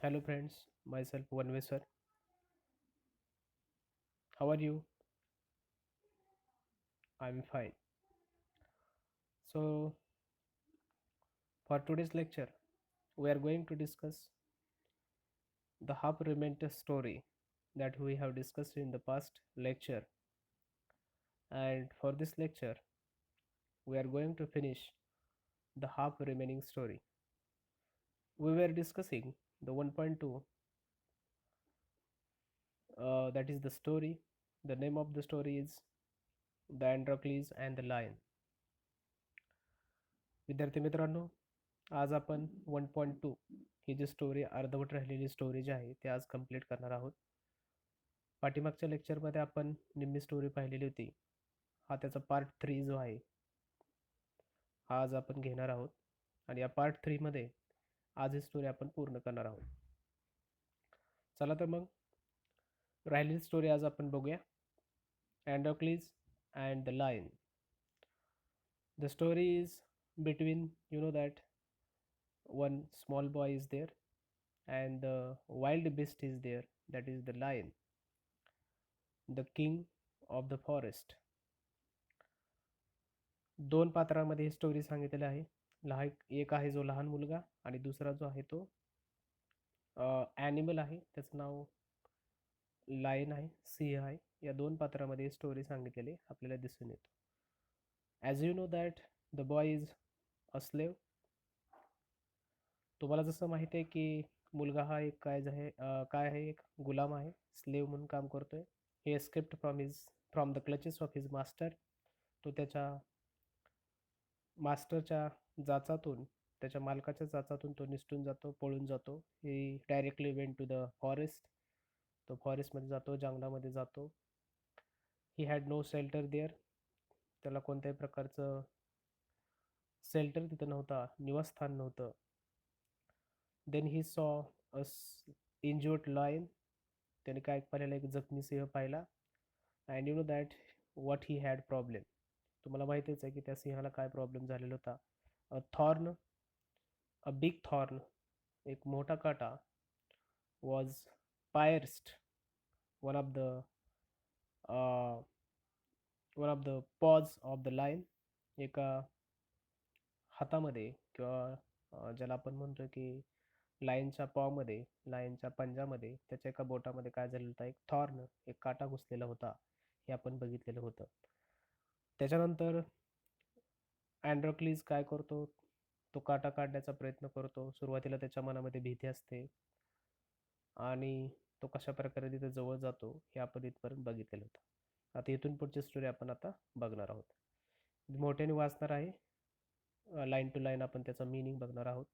Hello friends, myself Vanveswar. How are you? I'm fine. So, for today's lecture, we are going to discuss the half remainder story that we have discussed in the past lecture. And for this lecture, we are going to finish the half remaining story. We were discussing the 1.2, that is the story. The name of the story is The Androcles and the Lion. विद्यार्थी मित्रांनो, आज आपण 1.2 ही जी story अर्धवट राहिलेली story जी आहे ती आज complete करणार आहोत. पाठीमागच्या लेक्चरमध्ये आपण निम्मी स्टोरी पाहिलेली होती. हा त्याचा पार्ट 3 जो आहे हा आज आपण घेणार आहोत आणि या पार्ट 3 मध्ये आज ही स्टोरी आपण पूर्ण करणार आहोत. चला तर मग राहिलेली स्टोरी आज आपण बघूया. Androcles and the lion. The story is between, that one small boy is there and the wild beast is there, that is the lion, the king of the forest. दोन पात्रांमध्ये ही स्टोरी सांगितलेली आहे. एक आहे जो लहान मुलगा आणि दुसरा जो आहे तो ॲनिमल आहे, त्याचं नाव लायन आहे, सिंह आहे. या दोन पात्रामध्ये स्टोरी सांगितलेली आपल्याला दिसून येतो. As you know that the boy is a slave. तुम्हाला जसं माहिती आहे की मुलगा हा एक काय आहे, एक गुलाम आहे, स्लेव म्हणून काम करतोय. He escaped from the clutches of his master. तो त्याच्या मास्टरच्या जाचातून, त्याच्या मालकाच्या जाचातून तो निसटून जातो, पळून जातो. He directly went to the forest. तो फॉरेस्टमध्ये जातो, जंगलामध्ये जातो. He had no shelter there. त्याला कोणत्याही प्रकारचं शेल्टर तिथं नव्हता, निवासस्थान नव्हतं. Then he saw a इंज्युर्ड lion. त्याने काय पाहिलेलं, एक जखमी सिंह पाहिला. And you know that what he had problem. तुम्हाला माहितीच आहे की त्या सिंहाला काय प्रॉब्लेम झालेला होता. A thorn, a big thorn, एक मोठा काटा, was pierced one of the one of the paws of the lion. एका हातामध्ये किंवा ज्याला आपण म्हणतो की लायनच्या पॉमध्ये, लायनच्या पंजामध्ये, त्याच्या एका बोटामध्ये काय झालेलं होतं, एक थॉर्न, एक काटा घुसलेला होता. हे आपण बघितलेलं होतं. त्याच्यानंतर अँड्रोक्लिस काय करतो, तो काटा काढण्याचा प्रयत्न करतो. सुरुवातीला त्याच्या मनामध्ये भीती असते आणि तो कशा प्रकारे तिथे जवळ जातो हे आपण इथपर्यंत बघितलेलं होतं. आता इथून पुढची स्टोरी आपण आता बघणार आहोत. मोठ्याने वाचणार आहे, लाईन टू लाईन आपण त्याचा मिनिंग बघणार आहोत.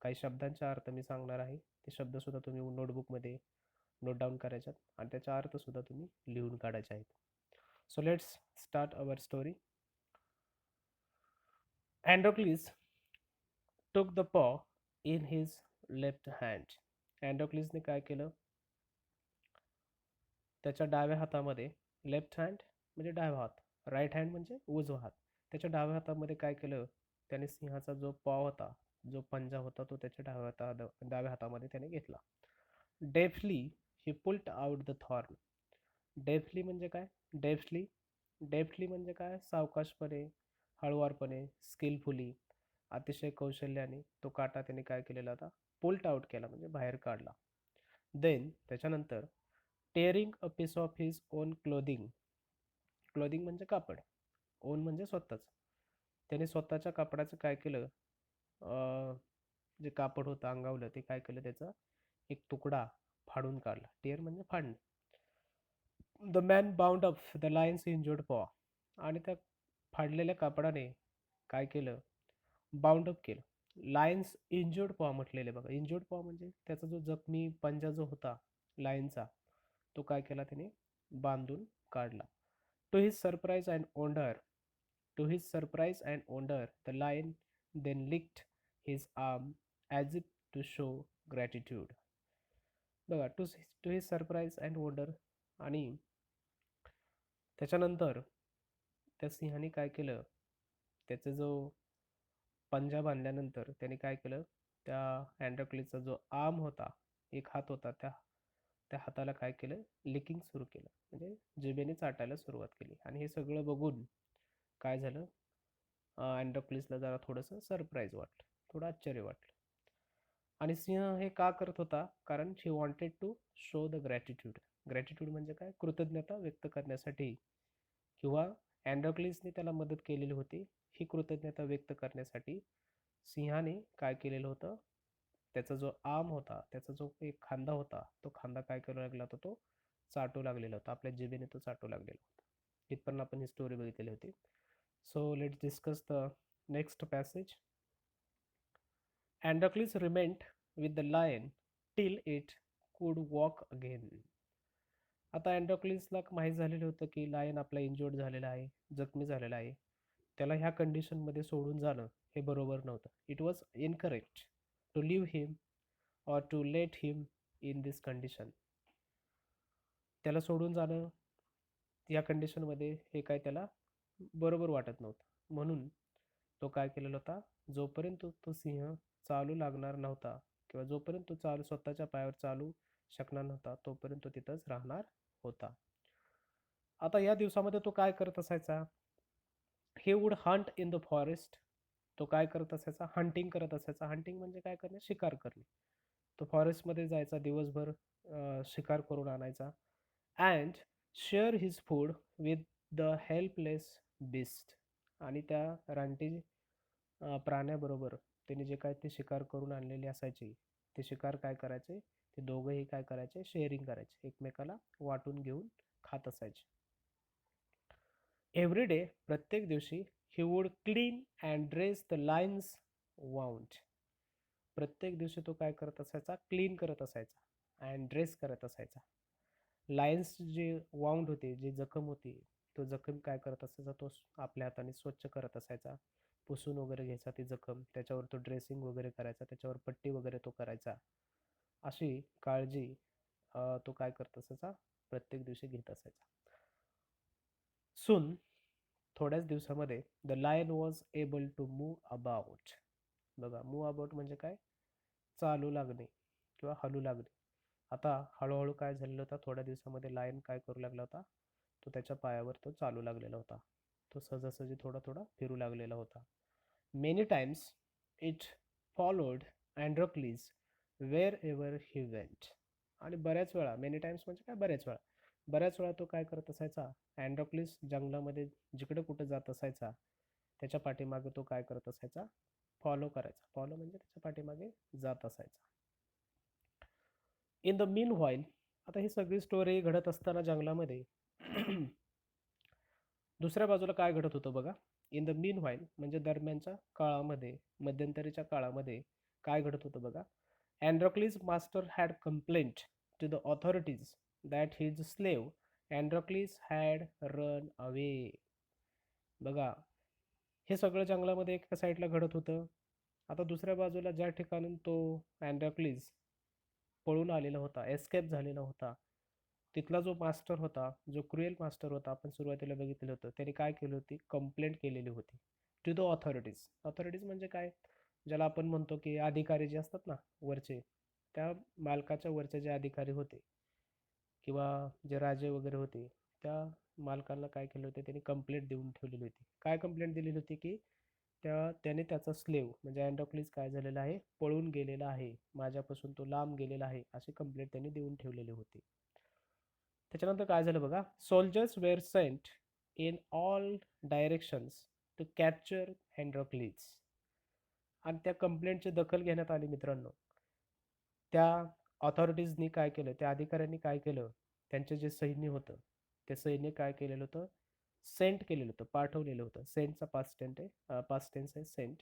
काही शब्दांचा अर्थ मी सांगणार आहे, ते शब्दसुद्धा तुम्ही नोटबुकमध्ये नोट डाऊन करायच्यात आणि त्याचा अर्थसुद्धा तुम्ही लिहून काढायचे आहेत. So let's start our story. Androcles took the paw in his left hand. अँड्रोक्लिसने काय केलं, त्याच्या डाव्या हातामध्ये, लेफ्ट हँड म्हणजे डावा हात, राईट हँड म्हणजे उजवा हात, त्याच्या डाव्या हातामध्ये काय केलं, त्याने सिंहाचा जो पॉ होता, जो पंजा होता, तो त्याच्या डाव्या हातामध्ये त्याने घेतला. Deftly he pulled out the thorn. Deftly म्हणजे काय, डेफ्टली डेफ्टली म्हणजे काय, सावकाशपणे, हळुवारपणे, स्किलफुली, अतिशय कौशल्याने तो काटा त्याने काय केलेला होता, पुल्ट आउट केला म्हणजे बाहेर काढला. देन त्याच्यानंतर tearing a piece of his own clothing. Clothing म्हणजे कापड, ओन म्हणजे स्वतःच. त्याने स्वतःच्या कापडाचं काय केलं, जे कापड होतं अंगावलं ते काय केलं, त्याचा एक तुकडा फाडून काढला. टेअर म्हणजे फाडणे. The man bound up the lion's injured paw. आणि त्या फाडलेल्या कापडाने काय केलं, बाउंड अप केलं. लायन्स इंजुर्ड पॉ म्हटलेले बघा. इंजुर्ड पॉ म्हणजे त्याचा जो जखमी पंजा जो होता लायनचा, तो काय केला, त्याने बांधून काढला. To his surprise and wonder, to his surprise and wonder the lion then licked his arm as if to show gratitude. बघा, to his surprise and wonder. आणि त्याच्यानंतर त्या सिंहाने काय केलं, त्याचा जो पंजा बांधल्यानंतर त्याने काय केलं, त्या अँड्रोक्लिसचा जो आर्म होता, एक हात होता, त्या त्या हाताला काय केलं, लिकिंग सुरू केलं, म्हणजे जिभेने चाटायला सुरुवात केली. आणि हे सगळं बघून काय झालं, अँड्रोक्लिसला जरा थोडंसं सरप्राईज वाटलं, थोडं आश्चर्य वाटलं. आणि सिंह हे का करत होता, कारण she wanted to show the gratitude. Gratitude म्हणजे काय, कृतज्ञता व्यक्त करण्यासाठी, किंवा अँड्रोक्लिसने त्याला मदत केलेली होती, ही कृतज्ञता व्यक्त करण्यासाठी सिंहाने काय केलेलं होतं, त्याचा जो आर्म होता, त्याचा जो एक खांदा होता, तो खांदा काय करू लागला होता, तो चाटू लागलेला होता, आपल्या जिभेने तो चाटू लागलेला होता. इथपर्यंत आपण ही स्टोरी बघितलेली होती. So let's discuss the next passage. Androcles remained with the lion till it could walk again. आता अँड्रोक्लिसला माहीत झालेलं होतं की लायन आपला इंजोर्ड झालेला आहे, जखमी झालेला आहे. त्याला ह्या कंडिशनमध्ये सोडून जाणं हे बरोबर नव्हतं. It was incorrect to leave him or to let him in this condition. त्याला सोडून जाणं या कंडिशनमध्ये हे काय त्याला बरोबर वाटत नव्हतं. म्हणून तो काय केलेला होता, जोपर्यंत तो सिंह चालू लागणार नव्हता, किंवा जोपर्यंत तो स्वतःच्या पायावर चालू शकणार नव्हता, तोपर्यंत तो तिथंच राहणार होता. आता या दिवसामध्ये तो काय करत असायचा, हे would Hunt in the forest. तो काय करत असायचा, हंटिंग करत असायचा. हंटिंग म्हणजे काय करणे, शिकार करणे. तो फॉरेस्टमध्ये जायचा, दिवसभर शिकार करून आणायचा. And share his food with the helpless beast. आणि त्या रानटी प्राण्याबरोबर त्यांनी जे काय ते शिकार करून आणलेले असायचे, ते शिकार काय करायचे, ते दोघंही काय करायचे, शेअरिंग करायचे, एकमेकाला वाटून घेऊन खात असायचे. एव्हरी डे, प्रत्येक दिवशी, he would clean and dress the lion's wound. प्रत्येक दिवशी तो काय करत असायचा, क्लीन करत असायचा अँड ड्रेस करत असायचा. लायन्स जे वाउंड होते, जे जखम होती, तो जखम काय करत असायचा, तो आपल्या हाताने स्वच्छ करत असायचा, पुसून वगैरे घ्यायचा ती जखम, त्याच्यावर तो ड्रेसिंग वगैरे करायचा, त्याच्यावर पट्टी वगैरे तो करायचा. अशी काळजी तो काय करत असायचा, प्रत्येक दिवशी घेत असायचा. सून, थोड्याच दिवसामध्ये, the lion was able to move about. बघा, मूव्ह अबाउट म्हणजे काय, चालू लागणे किंवा हलू लागणे. आता हळूहळू काय झालेलं होतं, थोड्या दिवसामध्ये लायन काय करू लागला होता, तो त्याच्या पायावर तो चालू लागलेला होता, तो सहजासहजी थोडा थोडा फिरू लागलेला होता. Many times it followed Androcles wherever he went. आणि बऱ्याच वेळा, मेनी टाइम्स म्हणजे काय, बऱ्याच वेळा तो काय करत असायचा, अँड्रोक्लिस जंगलामध्ये जिकडे कुठे जात असायचा, त्याच्या पाठीमागे तो काय करत असायचा, फॉलो करायचा. फॉलो म्हणजे त्याच्या पाठीमागे जात असायचा. इन द मीन व्हाईल, आता ही सगळी स्टोरी घडत असताना जंगलामध्ये दुसऱ्या बाजूला काय घडत होतं बघा. इन द मीन व्हाईल म्हणजे दरम्यानच्या काळामध्ये, मध्यंतरीच्या काळामध्ये काय घडत होतं बघा. Androcles master had complaint to the authorities that his slave Androcles had run away. बघा, हे सगळं जंगलामध्ये एका साईडला घडत होतं. आता दुसऱ्या बाजूला ज्या ठिकाणून तो अँड्रोक्लिस पळून आलेला होता, एस्केप झालेला होता, तिथला जो मास्टर होता, जो क्रुएल मास्टर होता, आपण सुरुवातीला बघितलेलं होतं, त्याने काय केली होती, कंप्लेंट केलेली होती टू द ऑथॉरिटीज. ऑथॉरिटीज म्हणजे काय, ज्याला आपण म्हणतो की अधिकारी जे असतात ना वरचे, त्या मालकाच्या वरचे जे अधिकारी होते किंवा जे राजे वगैरे होते, त्या मालकांना काय केलं होतं, त्यांनी कंप्लेंट देऊन ठेवलेली होती. काय कंप्लेंट दिलेली होती की त्याने त्याचा स्लेव म्हणजे अँड्रोक्लिस काय झालेला आहे, पळून गेलेला आहे, माझ्यापासून तो लांब गेलेला आहे, अशी कंप्लेंट त्यांनी देऊन ठेवलेली होती. त्याच्यानंतर काय झालं बघा. Soldiers were sent in all directions to capture Androcles. आणि त्या कंप्लेंटची दखल घेण्यात आली मित्रांनो. त्या ऑथॉरिटीजनी काय केलं, त्या अधिकाऱ्यांनी काय केलं, त्यांचे जे सैन्य होतं, ते सैन्य काय केलेलं होतं, सेंट केलेलं होतं, पाठवलेलं होतं. सेंटचा पास्ट टेन्स आहे sent.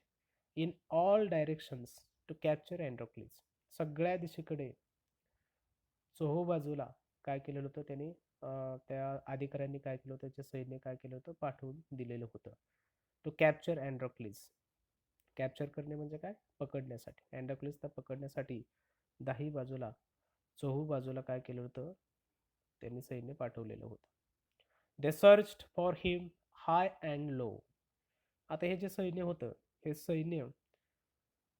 In all directions to capture Androcles. सगळ्या दिशेकडे, बाजूला काय केलेलं होतं त्यांनी, त्या अधिकाऱ्यांनी काय केलं होतं, त्याचे सैन्य काय केलं होतं, पाठवून दिलेलं होतं टू कॅप्चर अँड्रोक्लिस. कॅप्चर करणे म्हणजे काय, पकडण्यासाठी. अँड्रोक्लिसला पकडण्यासाठी दाही बाजूला, बाजूला काय केलं होतं, त्यांनी सैन्य पाठवलेलं होतं. They searched for him high and low. आता हे जे सैन्य होतं, हे सैन्य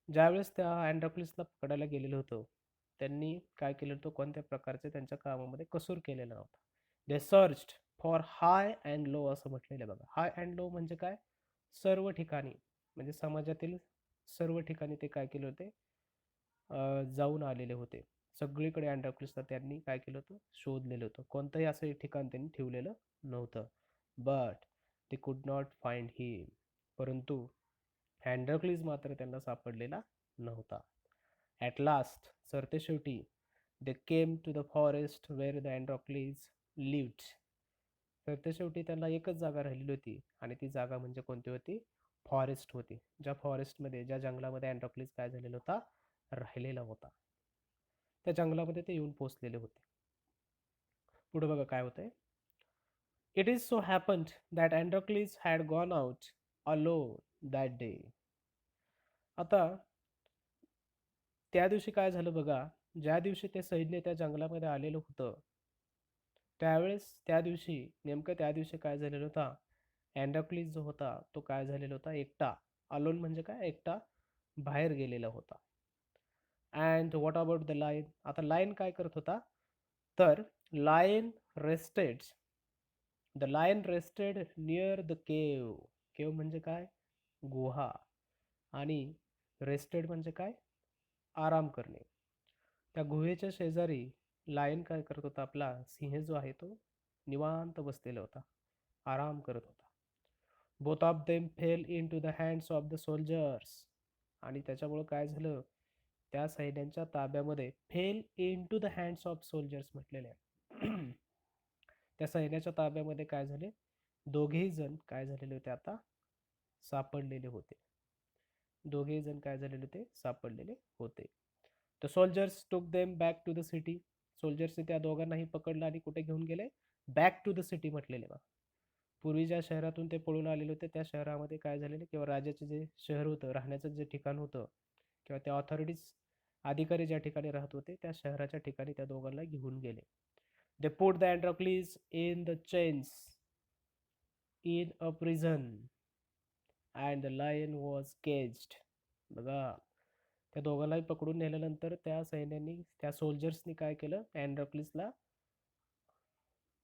ज्यावेळेस त्या अँड्रोक्लिसला पकडायला गेलेलं होतं, त्यांनी काय केलं होतं, कोणत्या प्रकारचे त्यांच्या कामामध्ये कसूर केलेला नव्हता. They searched for high and low असं म्हटलेलं आहे बघा. हाय अँड लो म्हणजे काय, सर्व ठिकाणी, म्हणजे समाजातील सर्व ठिकाणी ते काय केले होते, जाऊन आलेले होते. सगळीकडे अँड्रोक्लिसला त्यांनी काय केलं होतं, शोधलेलं होतं. कोणतंही असं एक ठिकाण त्यांनी ठेवलेलं नव्हतं. बट ते कुड नॉट फाइंड हिम, परंतु अँड्रोक्लिस मात्र त्यांना सापडलेला नव्हता. ॲट लास्ट, सरते शेवटी, they came to the forest where the Androcles lived. सरते शेवटी त्यांना एकच जागा राहिलेली होती, आणि ती जागा म्हणजे कोणती होती, फॉरेस्ट होती. ज्या फॉरेस्टमध्ये, ज्या जंगलामध्ये अँड्रोक्लिस काय झालेला होता, राहिलेला होता. त्या जंगलामध्ये ते येऊन पोचलेले होते. पुढे बघा काय होतंय. It is so happened that Androcles had gone out alone that day. आता त्या दिवशी काय झालं बघा, ज्या दिवशी ते सैन्य त्या जंगलामध्ये आलेलं होतं, त्यावेळेस त्या दिवशी, नेमकं त्या दिवशी काय झालेलं होता, अँड्रोक्लिस जो होता तो काय झालेला होता, एकटा. अलोन म्हणजे काय, एकटा बाहेर गेलेला होता. And what about the lion. आता लायन काय करत होता, तर lion rested, the lion rested near the cave. Cave म्हणजे काय, गुहा. आणि रेस्टेड म्हणजे काय, आराम करणे. त्या गुहेच्या शेजारी लायन काय करत होता, आपला सिंह जो आहे तो निवांत बसलेला होता, आराम करत होता. Both of them fell into the hands of the soldiers. आणि त्याच्यामुळं काय झालं, त्या सैन्यांच्या ताब्यामध्ये, fell into the hands of soldiers म्हटलेले आहे. त्या सैन्याच्या ताब्यामध्ये काय झाले, दोघेही जण काय झालेले होते, आता सापडलेले होते. दोघेही जण काय झालेले होते, सापडलेले होते. The soldiers took them back to the city. सोल्जर्सने त्या दोघांनाही पकडलं आणि कुठे घेऊन गेले, बॅक टू द सिटी म्हटलेले बा. पूर्वी ज्या शहरातून ते पळून आलेले होते, त्या शहरामध्ये काय झालेले, किंवा राजाचे जे शहर होतं, राहण्याचं जे ठिकाण होतं, किंवा त्या ऑथॉरिटीज, अधिकारी ज्या ठिकाणी राहत होते, त्या शहराच्या ठिकाणी त्या दोघांना घेऊन गेले. They put the Androcles in the chains in a prison and the lion was caged. बघा, त्या दोघांनाही पकडून नेल्यानंतर त्या सैन्यांनी, त्या सोल्जर्सनी काय केलं, अँड्रोक्लिसला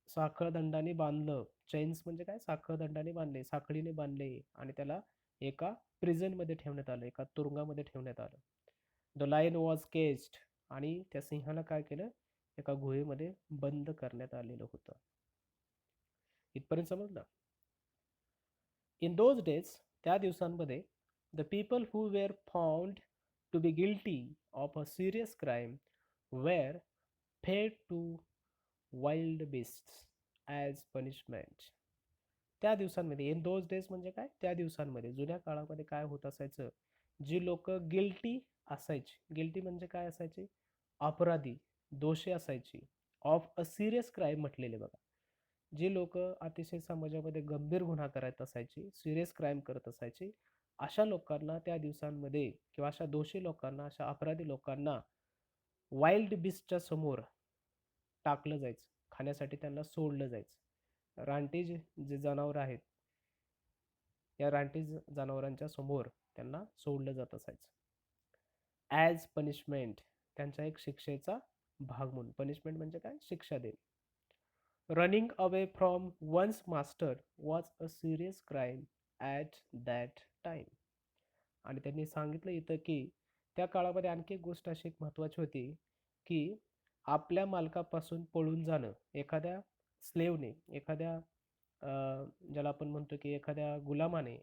साखळदंडाने बांधलं. चेन्स म्हणजे काय, साखळदंडाने बांधले, साखळीने बांधले, आणि त्याला एका प्रिझनमध्ये ठेवण्यात आलं, एका तुरुंगामध्ये ठेवण्यात आलं. The lion was caged. आणि त्या सिंहाला काय केलं, एका गुहेमध्ये बंद करण्यात आलेलं होतं. इथपर्यंत समजलं. इन दोज डेज, त्या दिवसांमध्ये, the people who were found to be guilty of a serious crime were fed to wild beasts as punishment. त्या दिवसांमध्ये, इन दोज डेज म्हणजे काय, त्या दिवसांमध्ये, जुन्या काळामध्ये काय होत असायचं, जी लोक गिल्टी असायची, गिल्टी म्हणजे काय असायची, अपराधी, दोषी असायची, ऑफ अ सिरियस क्राईम म्हटलेले बघा. जी लोक अतिशय समाजामध्ये गंभीर गुन्हा करत असायची, सिरियस क्राईम करत असायची, अशा लोकांना त्या दिवसांमध्ये, किंवा अशा दोषी लोकांना, अशा अपराधी लोकांना वाईल्ड बिस्टच्या समोर टाकलं जायचं, खाण्यासाठी त्यांना सोडलं जायचं. रानटी जे जनावरं आहेत, या रानटी जनावरांच्या समोर त्यांना सोडलं जात असायचं, ॲज पनिशमेंट, त्यांच्या एक शिक्षेचा भाग म्हणून. पनिशमेंट म्हणजे काय, शिक्षा देणे. Running away from one's master was a serious crime at that time. आणि त्यांनी सांगितलं इथं की त्या काळामध्ये आणखी एक गोष्ट अशी एक महत्त्वाची होती, की आपल्या मालकापासून पळून जाणं, एखाद्या स्लेवने, एखाद्या ज्याला आपण म्हणतो की एखाद्या गुलामाने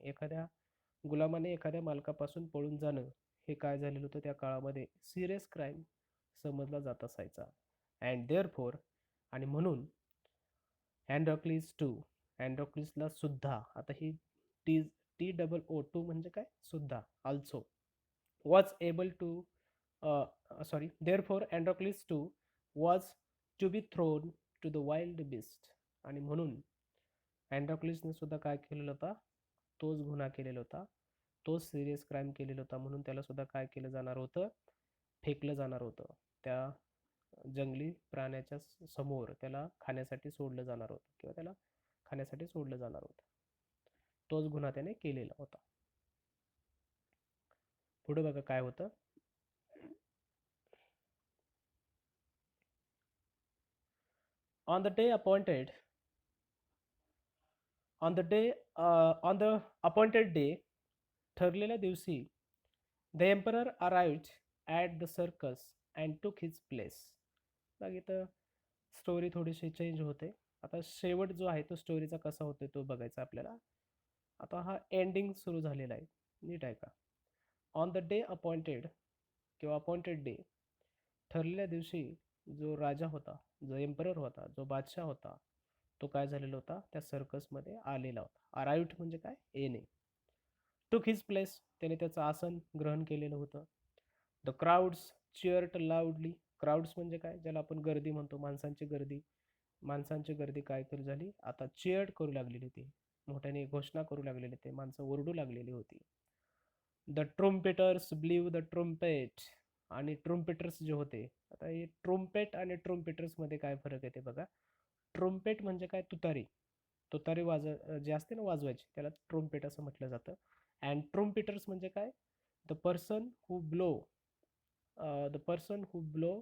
एखाद्या मालकापासून पळून जाणं, हे काय झालेलं होतं, त्या काळामध्ये सिरियस क्राईम समजला जात असायचा. अँड देअरफोर, आणि म्हणून, अँड्रोक्लिस टू, अँड्रोक्लिसला सुद्धा, आता ही टी TOO म्हणजे काय, सुद्धा, also, was able to, sorry, therefore Androcles too was to be thrown to the wild beast. आणि म्हणून अँड्रोक्लिसने सुद्धा काय केलेलं होता, तोच गुन्हा केलेला होता, तोच सिरियस क्राईम केलेला होता, म्हणून त्याला सुद्धा काय केलं जाणार होतं, फेकलं जाणार होतं, त्या जंगली प्राण्याच्या समोर त्याला खाण्यासाठी सोडलं जाणार होतं, किंवा त्याला खाण्यासाठी सोडलं जाणार होतं. तोच गुन्हा त्याने केलेला होता. पुढे बघा काय होतं. On the day appointed, on the appointed day, ठरलेल्या दिवशी, the emperor arrived at the circus and took his place. मग इथं स्टोरी थोडीशी चेंज होते. आता शेवट जो आहे तो स्टोरीचा कसा होतोय तो बघायचा आपल्याला. आता हा एंडिंग सुरू झालेला आहे. नीट आहे का? ऑन द डे अपॉइंटेड किंवा अपॉइंटेड डे, ठरलेल्या दिवशी जो राजा होता, जो एम्परर होता, जो बादशाह होता, तो काय झालेला होता, त्या सर्कसमध्ये आलेला होता. अराइव्ड म्हणजे काय, येणे. टूक हिज प्लेस, त्याने त्याचं आसन ग्रहण केलेलं होतं. The crowds cheered loudly. Crowds म्हणजे काय, ज्याला आपण गर्दी म्हणतो, माणसांची गर्दी. माणसांची गर्दी काय करू झाली, आता चिअर्ड करू लागलेली होती, मोठ्याने घोषणा करू लागलेली, ते माणसं ओरडू लागलेली होती. The trumpeters blew the trumpet. आणि ट्रुम्पेटर्स जे होते, आता हे ट्रुम्पेट आणि ट्रुम्पेटर्समध्ये काय फरक आहे ते बघा. ट्रुम्पेट म्हणजे काय, तुतारी. तुतारी जे असते ना वाजवायची, त्याला ट्रुम्पेट असं म्हटलं जातं. अँड ट्रुम्पेटर्स म्हणजे काय, the person who blow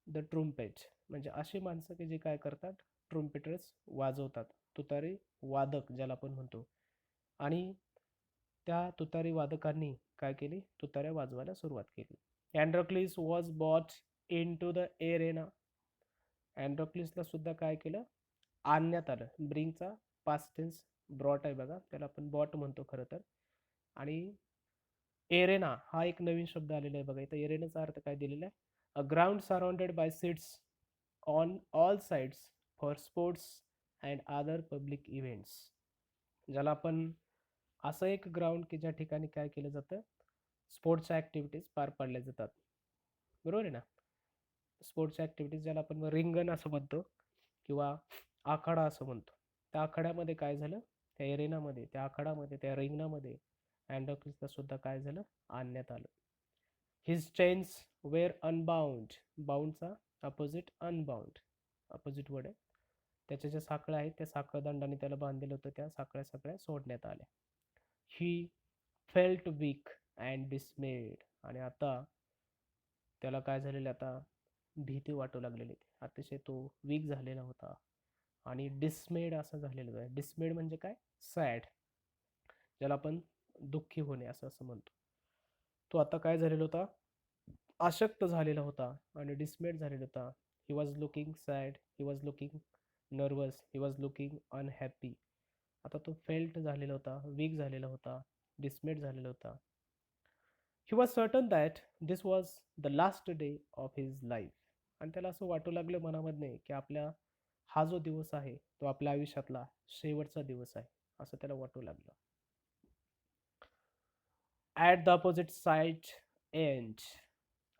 the trumpet. म्हणजे अशी माणसं की जे काय करतात, ट्रुम्पेटर्स वाजवतात, तुतारी वादक ज्याला आपण म्हणतो. आणि त्या तुतारी वादकांनी काय केली, तुताऱ्या वाजवायला सुरुवात केली. Androcles was bought into the arena. अँड्रोक्लिसला सुद्धा काय केलं, आणण्यात आलं. ब्रिंगचा पास्ट टेन्स ब्रॉट आहे बघा, त्याला आपण बॉट म्हणतो खरं तर. आणि एरेना हा एक नवीन शब्द आलेला आहे बघा इथं. एरेनाचा अर्थ काय दिलेला आहे, a ground surrounded by seats on all sides for sports and other public events. ज्याला आपण असं एक ग्राउंड की ज्या ठिकाणी काय केलं जातं, स्पोर्ट्सच्या ॲक्टिव्हिटीज पार पाडल्या जातात. बरोबर आहे ना. स्पोर्ट्सच्या ॲक्टिव्हिटीज ज्याला आपण रिंगण असं म्हणतो किंवा आखाडा असं म्हणतो. त्या आखाड्यामध्ये काय झालं, त्या एरेनामध्ये, त्या आखाडामध्ये, त्या रिंगणामध्ये अँडोक्लिसला सुद्धा काय झालं, आणण्यात आलं. His chains were unbound. बाउंडचा अपोजिट अनबाउंड, अपोजिट वर्ड आहे. त्याच्या ज्या साखळ्या आहेत त्या साखळदंडाने त्याला बांधलेलं होतं, त्या साखळ्या सगळ्या सोडण्यात आल्या. He felt weak and dismayed. आणि आता त्याला काय झालेलं, आता भीती वाटू लागलेली, अतिशय तो वीक झालेला होता. आणि डिसमेड असं झालेलं आहे. डिसमेड म्हणजे काय, सॅड, ज्याला आपण दुःखी होणे असं असं म्हणतो. तो आता काय झालेला होता, अशक्त झालेला होता आणि डिसमेड झालेला होता. He was looking sad, he was looking nervous, he was looking unhappy. आता तो फेल्ट झालेला होता, वीक झालेला होता, डिसमेड झालेला होता. He was certain that this was the last day of his life. आणि त्याला असं वाटू लागलं मनामधने की आपल्या हा जो दिवस आहे तो आपल्या आयुष्यातला शेवटचा दिवस आहे, असं त्याला वाटू लागलं. At the opposite side end.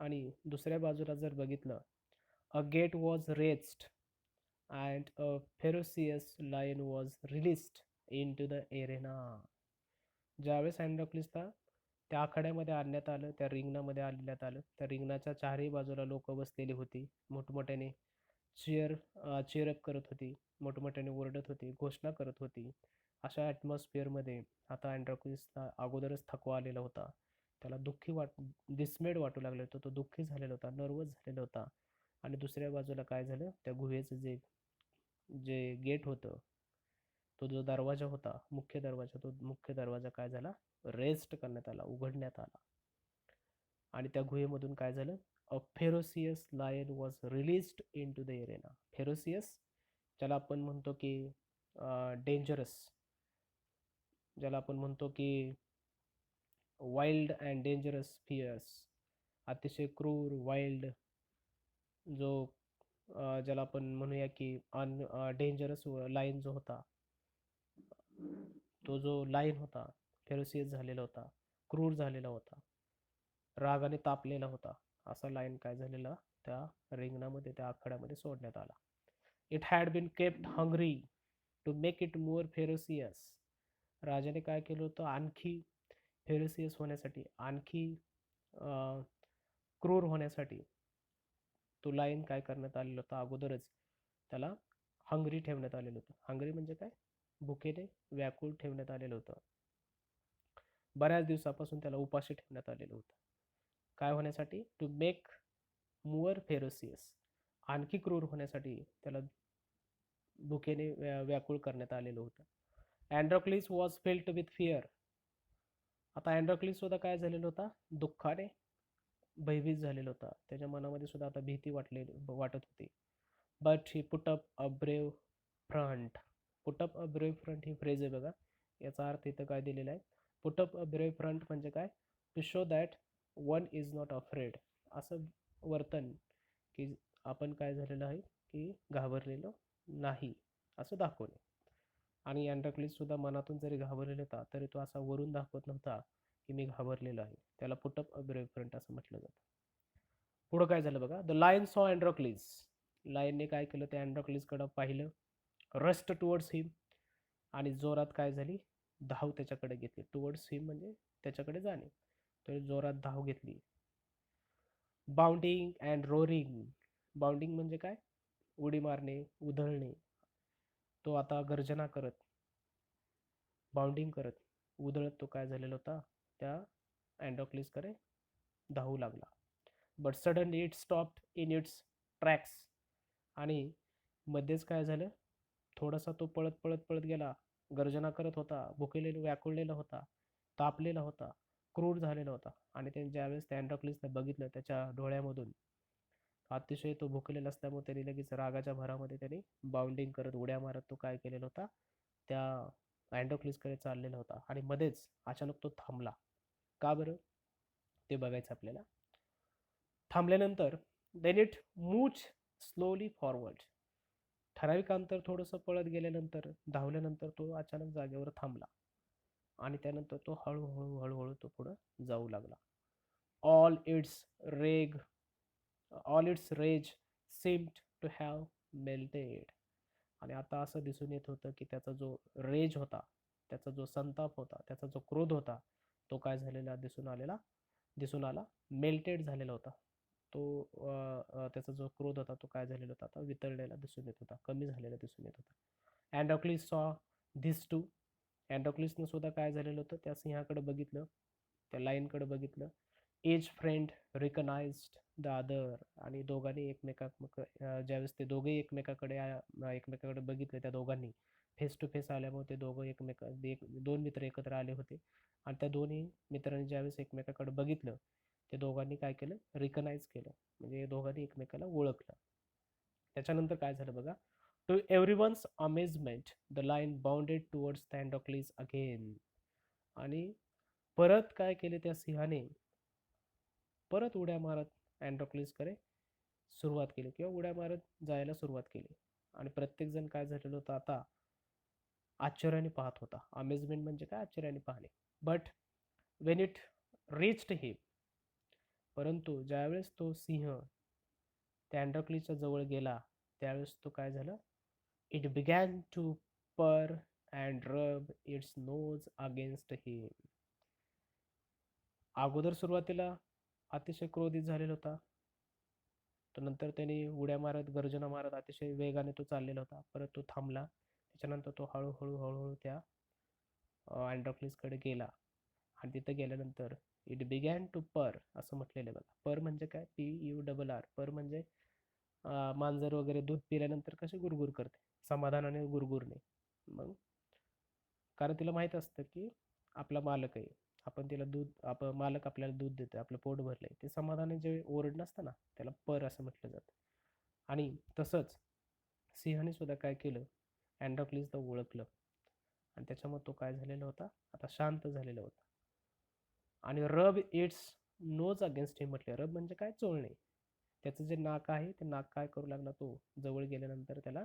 आणि दुसऱ्या बाजूला जर बघितलं, a gate was raised and a ferocious lion was released into the arena. ज्यावेळेस अँड्रोक्लिसला त्या आखाड्यामध्ये आणण्यात आलं, त्या रिंगणामध्ये आणण्यात आलं, त्या रिंगणाच्या चारही बाजूला लोक बसलेली होती, मोठमोठ्याने चिअरअप करत होती, मोठमोठ्याने ओरडत होती, घोषणा करत होती. अशा ॲटमॉस्फिअरमध्ये आता अँड्रोक्लिसला अगोदरच थकवा आलेला होता, त्याला डिसमेड वाटू लागलं होतं, तो दुःखी झालेला होता, नर्वस झालेला होता. आणि दुसऱ्या बाजूला काय झालं, त्या गुहेचं जे जे गेट होतं, तो जो दरवाजा होता, मुख्य दरवाजा, तो मुख्य दरवाजा काय झाला, रेस्ट करण्यात आला, उघडण्यात आला. आणि त्या गुहेमधून काय झालं, a ferocious lion was released into the arena. Ferocious ज्याला आपण म्हणतो की डेंजरस, ज्याला आपण म्हणतो की वाईल्ड अँड डेंजरस फिअर्स, अतिशय क्रूर, वाईल्ड, जो ज्याला आपण म्हणूया की डेंजरस लाईन जो होता, तो जो लाईन होता फेरोसियस झालेला होता, क्रूर झालेला होता, रागाने तापलेला होता, असा लाईन काय झालेला त्या रिंगणामध्ये, त्या आखाड्यामध्ये सोडण्यात आला. It had been kept hungry to make it more ferocious. राजाने काय केलं होतं, आणखी फेरोसियस होण्यासाठी, आणखी क्रूर होण्यासाठी तो लाईन काय करण्यात आलेलं होतं, अगोदरच त्याला हंग्री ठेवण्यात आलेलं होतं. हंग्री म्हणजे काय, भुकेने व्याकुळ ठेवण्यात आलेलं होतं. बऱ्याच दिवसापासून त्याला उपाशी ठेवण्यात आलेलं होतं. काय होण्यासाठी, टू मेक मोर फेरोसियस, आणखी क्रूर होण्यासाठी, त्याला भुकेने व्याकुळ करण्यात आलेलं होतं. अँड्रोक्लिस वॉज फिल्ड विथ फिअर. आता अँड्रोक्लिस सुद्धा काय झालेला होता, दुःखाने भयभीत झालेला होता. त्याच्या मनामध्ये सुद्धा आता भीती वाटत होती. But he put up a brave front. Put up a brave front ही फ्रेज आहे बघा. याचा अर्थ इथं काय दिलेला आहे, put up a brave front म्हणजे काय, to show that one is not afraid. असं वर्तन की आपण काय झालेलं आहे की घाबरलेलो नाही असं दाखवणे. आणि अँड्रोक्लिस सुद्धा मनातून जरी घाबरलेला होता तरी तो असा वरून दाखवत नव्हता की मी घाबरलेलो आहे. त्याला put up a brave front असं म्हटलं जातं. पुढं काय झालं बघा, द लायन सॉ अँड्रोक्लिस. लायनने काय केलं, त्या अँड्रोक्लिसकडं पाहिलं, रस्ट टुवर्ड्स हिम, आणि जोरात काय झाली, धाव त्याच्याकडे घेतली. टुवर्ड्स हिम म्हणजे त्याच्याकडे जाणे. तर जोरात धाव घेतली. Bounding and roaring. बाउंडिंग म्हणजे काय, उडी मारणे, उधळणे. तो आता गर्जना करत, बाउंडिंग करत, उधळत तो काय झालेला होता, त्या अँड्रोक्लिसकडे धावू लागला. But suddenly it stopped in its tracks. आणि मध्येच काय झालं, थोडासा तो पळत पळत पळत गेला. गर्जना करत होता, भुकेलेला व्याकुळलेला होता, तापलेला होता, क्रूर झालेला होता. आणि त्याने ज्यावेळेस त्या अँड्रोक्लिसने बघितलं, त्याच्या डोळ्यामधून अतिशय तो भुकेलेला असल्यामुळे त्यांनी लगेच रागाच्या भरामध्ये त्यांनी बाउंडिंग करत, उड्या मारत तो काय केलेला होता, त्या अँड्रोक्लिसकडे चाललेला होता. आणि मध्येच अचानक तो थांबला. का बरं, ते बघायचं आपल्याला. थांबल्यानंतर then it move slowly forward. ठराविक अंतर थोडंसं पळत गेल्यानंतर, धावल्यानंतर तो अचानक जागेवर थांबला. आणि त्यानंतर तो हळूहळू हळूहळू तो पुढं जाऊ लागला. All its rage all its rage seemed to have melted. आणि आता असं दिसून येत होतं की त्याचा जो रेज होता, त्याचा जो संताप होता, त्याचा जो क्रोध होता, तो काय झालेला दिसून आला, मेल्टेड झालेला होता. तो त्याचा जो क्रोध होता तो काय झालेला होता, आता वितळलेला दिसून येत होता, कमी झालेला दिसून येत होता. अँड्रोक्लिस सॉ धिस टू. अँड्रोक्लिसनं सुद्धा काय झालेलं होतं, त्या सिंहाकडे बघितलं, त्या लाईनकडे बघितलं. Each friend recognised the other. आणि दोघांनी ज्यावेळेस ते दोघे एकमेकाकडे बघितले, त्या दोघांनी फेस टू फेस आल्यामुळे ते दोघं दोन मित्र एकत्र आले होते. आणि त्या दोन्ही मित्रांनी ज्यावेळेस एकमेकाकडे बघितलं, ते दोघांनी काय केलं, रिकग्नाइज केलं, म्हणजे दोघांनी एकमेकाला ओळखलं. त्याच्यानंतर काय झालं बघा, to everyone's amazement the lion bounded towards the Androcles again. आणि परत काय केले, त्या सिंहाने परत उड्या मारत अँड्रोक्लिसकडे सुरुवात केली, किंवा उड्या मारत जायला सुरुवात केली. आणि प्रत्येकजण काय झालेलं होतं, आता आश्चर्याने पाहत होता. अमेजमेंट म्हणजे काय, आश्चर्याने पाहणे. बट वेन इट रीच्ड हिम. परंतु ज्यावेळेस तो सिंह त्या अँड्रोक्लिसच्या जवळ गेला, त्यावेळेस तो काय झालं, it began to purr and rub its nose against him. अगोदर सुरुवातीला अतिशय क्रोधित झालेला होता, तो नंतर त्याने उड्या मारत, गर्जना मारत अतिशय वेगाने तो चाललेला होता. परत तो थांबला. त्याच्यानंतर तो हळूहळू हळूहळू त्या अँड्रोक्लिसकडे गेला. आणि तिथं गेल्यानंतर इट बिगॅन टू पर असं म्हटलेलं आहे बघा. पर म्हणजे काय, PURR. पर म्हणजे मांजर वगैरे दूध पिल्यानंतर कसे गुरगुर करते, समाधानाने गुरगुरणे. मग कारण तिला माहीत असतं की आपला मालक आहे, मालक आपल्याला दूध देतोय, आपलं पोट भरलंय, ते समाधाने जे ओरडणं असतं ना, त्याला पर असं म्हटलं जातं. आणि तसंच सिंहाने सुद्धा काय केलं, अँड्रोक्लिसला ओळखलं. आणि त्याच्यामुळे तो काय झालेला होता, आता शांत झालेला होता. आणि रब इट्स नोज अगेन्स्ट हिम म्हटले. रब म्हणजे काय, चोळणे. त्याचं जे नाक आहे, ते नाक काय करू लागला, तो जवळ गेल्यानंतर त्याला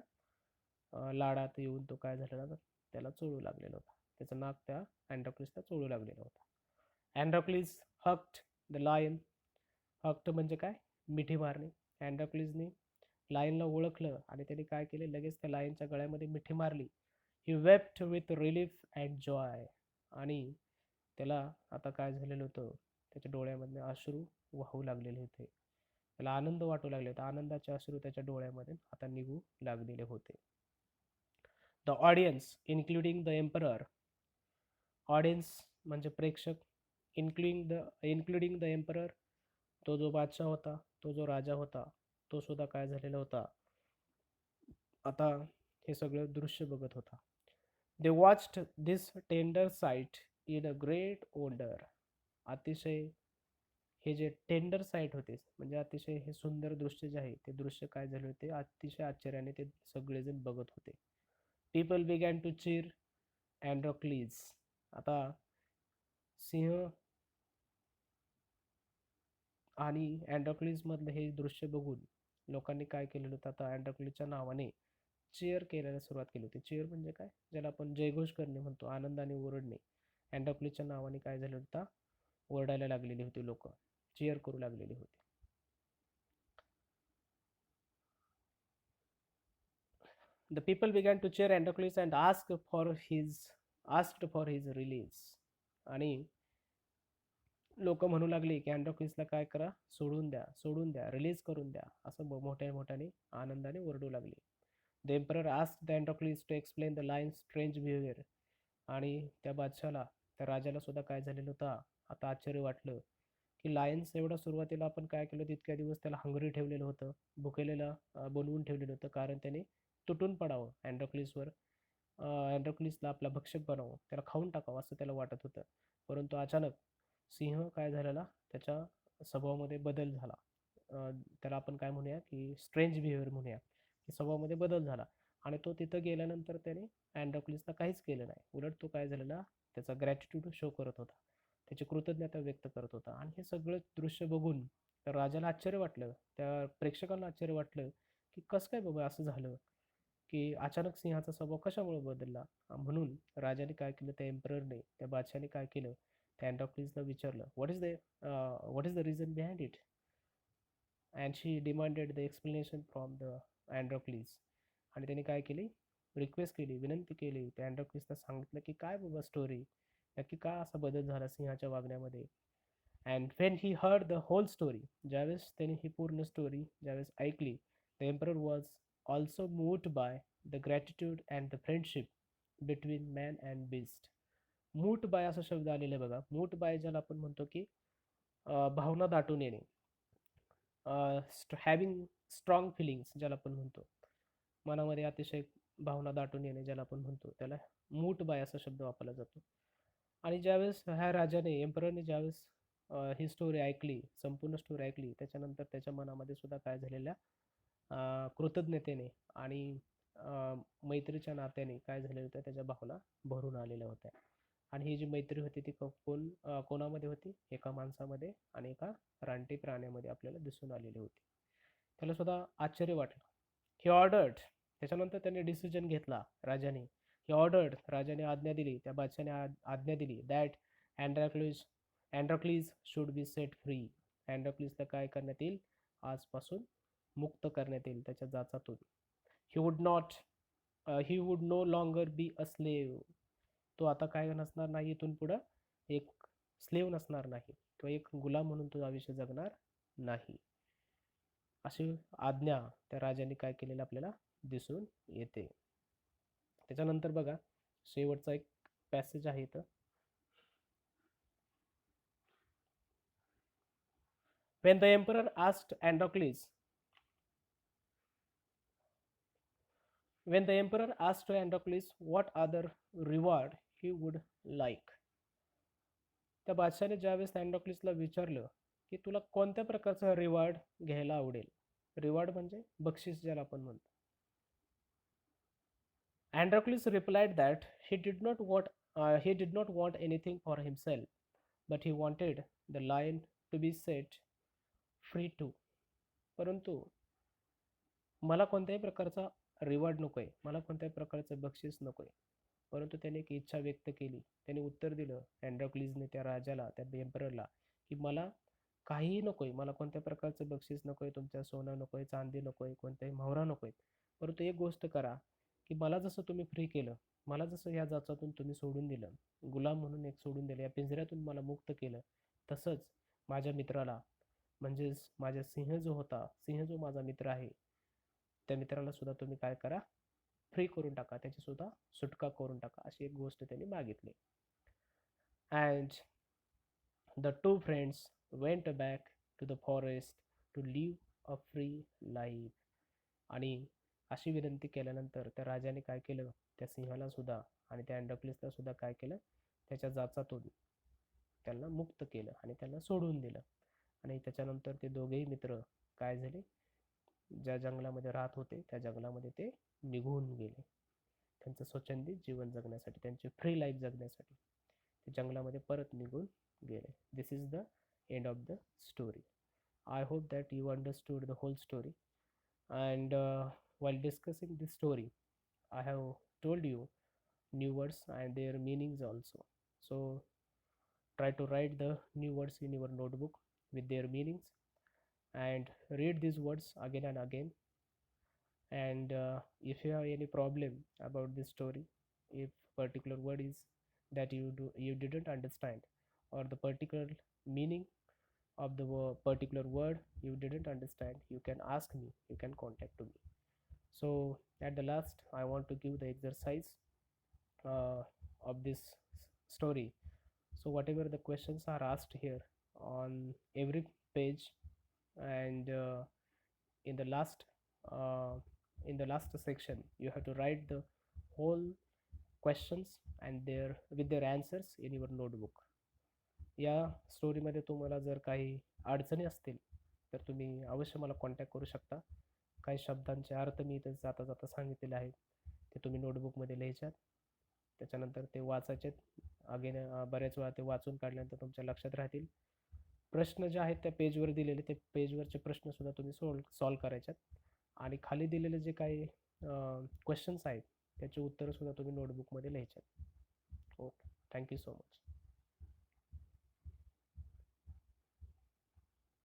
लाडात येऊन तो काय झालेला, त्याला चोळू लागलेला होता. त्याचं नाक त्या अँड्रोक्लिसला चोळू लागलेलं होतं. अँड्रोक्लिस हक्ड द लायन. हक्ड म्हणजे काय, मिठी मारणे. अँड्रोक्लिसने लायनला ओळखलं आणि त्याने काय केले, लगेच त्या लायनच्या गळ्यामध्ये मिठी मारली. He wept with relief and joy. आणि त्याला आता काय झालेलं होतं, त्याच्या डोळ्यामधले अश्रू वाहू लागलेले होते, त्याला आनंद वाटू लागले होते. आनंदाचे अश्रू त्याच्या डोळ्यामध्ये आता निघू लागलेले होते. The audience including the emperor. Audience म्हणजे प्रेक्षक, इन्क्लुडिंग द एम्परर, तो जो बादशाह होता, तो जो राजा होता, तो सुद्धा काय झालेला होता, आता हे सगळं दृश्य बघत होता. They watched this tender sight in a great wonder. अतिशय हे जे टेंडर साईट होते म्हणजे अतिशय हे सुंदर दृश्य जे आहे ते दृश्य काय झाले होते अतिशय आश्चर्याने ते सगळेजण बघत होते. पीपल बिगॅन टू चीर अँड्रोक्लीज. आता सिंह आणि अँड्रोक्लीज मधलं हे दृश्य बघून लोकांनी काय केलेलं होतं आता अँड्रोक्लीजच्या नावाने चेअर करायला सुरुवात केली होती. चेअर म्हणजे काय, ज्याला आपण जयघोष करणे म्हणतो, आनंदाने ओरडणे. अँड्रोक्लीजच्या नावाने काय झालं होतं, ओरडायला लागलेली होती, लोक चेअर करू लागलेली होती. The people began to cheer Androcles and asked for his release. आणि लोक म्हणू लागली की अँड्रोक्लिसला काय करा, सोडून द्या, सोडून द्या, रिलीज करून द्या, असं मोठ्या मोठ्याने आनंदाने ओरडू लागली. The emperor asked the Androcles to explain the lion's strange behaviour. आणि त्या बादशाला, त्या राजाला सुद्धा काय झालेलं होतं, आता आश्चर्य वाटलं की लायन्स एवढं सुरुवातीला आपण काय केलं, तितक्या दिवस त्याला हंगरी ठेवलेलं होतं, भुकेलेला बनवून ठेवलेलं होतं, कारण त्याने तुटून पडावं अँड्रोक्लिसवर, अँड्रोक्लिसला आपला भक्षक बनावं, त्याला खाऊन टाकावं असं त्याला वाटत होतं. परंतु अचानक सिंह काय झालेला, त्याच्या स्वभावामध्ये बदल झाला. त्याला आपण काय म्हणूया की स्ट्रेंज बिहेवियर म्हणूया, की स्वभावामध्ये बदल झाला. आणि तो तिथं गेल्यानंतर त्याने अँड्रोक्लिसला काहीच केलं नाही, उलट तो काय झालेला, त्याचा ग्रॅटिट्यूड शो करत होता, त्याची कृतज्ञता व्यक्त करत होता. आणि हे सगळं दृश्य बघून त्या राजाला आश्चर्य वाटलं, त्या प्रेक्षकांना आश्चर्य वाटलं की कसं काय बाबा असं झालं, की अचानक सिंहाचा स्वभाव कशामुळे बदलला. म्हणून राजाने काय केलं, त्या एम्पररने, त्या बादशाने काय केलं, त्या अँड्रोक्लिसला विचारलं, what is the reason behind it, and she demanded the explanation from the Androcles. आणि त्याने काय केली, रिक्वेस्ट केली, विनंती केली, त्या अँड्रोक्लिसला सांगितलं की काय बाबा स्टोरी, नक्की का असा बदल झाला सिंहाच्या वागण्यामध्ये. And when he heard the whole story, ज्यावेळेस त्याने ही पूर्ण स्टोरी ज्यावेळेस ऐकली, the emperor was also moved by the gratitude and the friendship between man and beast. Moved by असा शब्द आलेला आहे बघा. मूट बाय ज्याला आपण म्हणतो की भावना दाटून येणे, हॅविंग स्ट्रॉंग फिलिंग्स ज्याला आपण म्हणतो, मनामध्ये अतिशय भावना दाटून येणे ज्याला आपण म्हणतो, त्याला मूट बाय असा शब्द वापरला जातो. आणि ज्यावेळेस ह्या राजाने, एम्पररने ज्यावेळेस ही स्टोरी ऐकली, संपूर्ण स्टोरी ऐकली, त्याच्यानंतर त्याच्या मनामध्ये सुद्धा काय झालेल्या कृतज्ञतेने आणि मैत्रीच्या नात्याने काय झालेलं होतं, त्याच्या भावना भरून आलेल्या होत्या. आणि ही जी मैत्री होती ती कोणामध्ये होती, एका माणसामध्ये आणि एका रानटी प्राण्यामध्ये आपल्याला दिसून आलेली होती. त्याला सुद्धा आश्चर्य वाटलं. ही ऑर्डर्ड, त्याच्यानंतर त्याने डिसिजन घेतला राजाने. ही ऑर्डर्ड, राजाने आज्ञा दिली, त्या बादशाने आज्ञा दिली, that Androcles Androcles should be set free. अँड्रोक्लिसला काय करण्यात येईल, आजपासून मुक्त करण्यात येईल त्याच्या जाचातून. He would not he would no longer be a slave. तो आता काय नसणार नाही, इथून पुढं एक स्लेव नसणार नाही, तो एक गुलाम म्हणून तो आयुष्य जगणार नाही. अशी आज्ञा त्या राजाने काय केलेलं आपल्याला दिसून येते. त्याच्यानंतर बघा शेवटचा एक पॅसेज आहे इथं. When the emperor asked Androcles, what other reward he would like. त्या बादशाने ज्यावेळेस अँड्रोक्लिसला विचारलं की तुला कोणत्या प्रकारचा रिवॉर्ड घ्यायला आवडेल, रिवॉर्ड म्हणजे बक्षीस ज्याला आपण म्हणतो. Androcles replied that he did not want anything for himself, but he wanted the lion to be set free too. परंतु मला कोणत्याही प्रकारचा रिवॉर्ड नको आहे, मला कोणत्याही प्रकारचं बक्षीस नको आहे, परंतु त्याने एक इच्छा व्यक्त केली. त्याने उत्तर दिलं अँड्रोक्लिसने त्या राजाला, त्या एम्पररला, की मला काहीही नको आहे, मला कोणत्या प्रकारचं बक्षीस नको आहे, तुमच्या सोनं नको आहे, चांदी नको आहे, कोणत्याही मोहरा नको आहे, परंतु एक गोष्ट करा की मला जसं तुम्ही फ्री केलं, मला जसं या जाचातून तुम्ही सोडून दिलं, गुलाम म्हणून एक सोडून दिलं, या पिंजऱ्यातून मला मुक्त केलं, तसंच माझ्या मित्राला, म्हणजेच माझ्या सिंह जो माझा मित्र आहे, त्या मित्राला सुद्धा तुम्ही काय करा, फ्री करून टाका, त्याची सुद्धा सुटका करून टाका, अशी एक गोष्ट त्यांनी मागितली. And the two friends went back to the forest to live a free life. आणि अशी विनंती केल्यानंतर त्या राजाने काय केलं, त्या सिंहाला सुद्धा आणि त्या अँडोक्लिसला सुद्धा काय केलं, त्याच्या जाचातून त्यांना मुक्त केलं आणि त्यांना सोडून दिलं. आणि त्याच्यानंतर ते दोघेही मित्र काय झाले, ज्या जंगलामध्ये राहत होते त्या जंगलामध्ये ते निघून गेले, त्यांचं स्वच्छंदी जीवन जगण्यासाठी, त्यांची फ्री लाईफ जगण्यासाठी ते जंगलामध्ये परत निघून गेले. This is the end of the story. I hope that you understood the whole story. And while discussing this story, I have told you new words and their meanings also. So try to write the new words in your notebook with their meanings and read these words again and again. And if you have any problem about this story, if particular word is that you didn't understand, or the particular meaning of the particular word you didn't understand, you can ask me, you can contact to me. So at the last I want to give the exercise uh, of this story. So whatever the questions are asked here on every page, and in the last uh, in the last section you have to write the whole questions and their with their answers in your notebook. या स्टोरीमध्ये तुम्हाला जर काही अडचणी असतील तर तुम्ही अवश्य मला कॉन्टॅक्ट करू शकता. काही शब्दांचे अर्थ मी इथे जाता जाता सांगितलेले आहेत, ते तुम्ही नोटबुकमध्ये लिहायच्यात. त्याच्यानंतर ते वाचायचे अगेन, बऱ्याच वेळा ते वाचून काढल्यानंतर तुमच्या लक्षात राहतील. प्रश्न जे आहेत त्या पेजवर दिलेले, ते पेजवरचे प्रश्नसुद्धा तुम्ही सॉल्व करायच्यात. आणि खाली दिलेले जे काही क्वेश्चन्स आहेत त्याची उत्तरंसुद्धा तुम्ही नोटबुकमध्ये लिहायच्यात. Okay, thank you so much.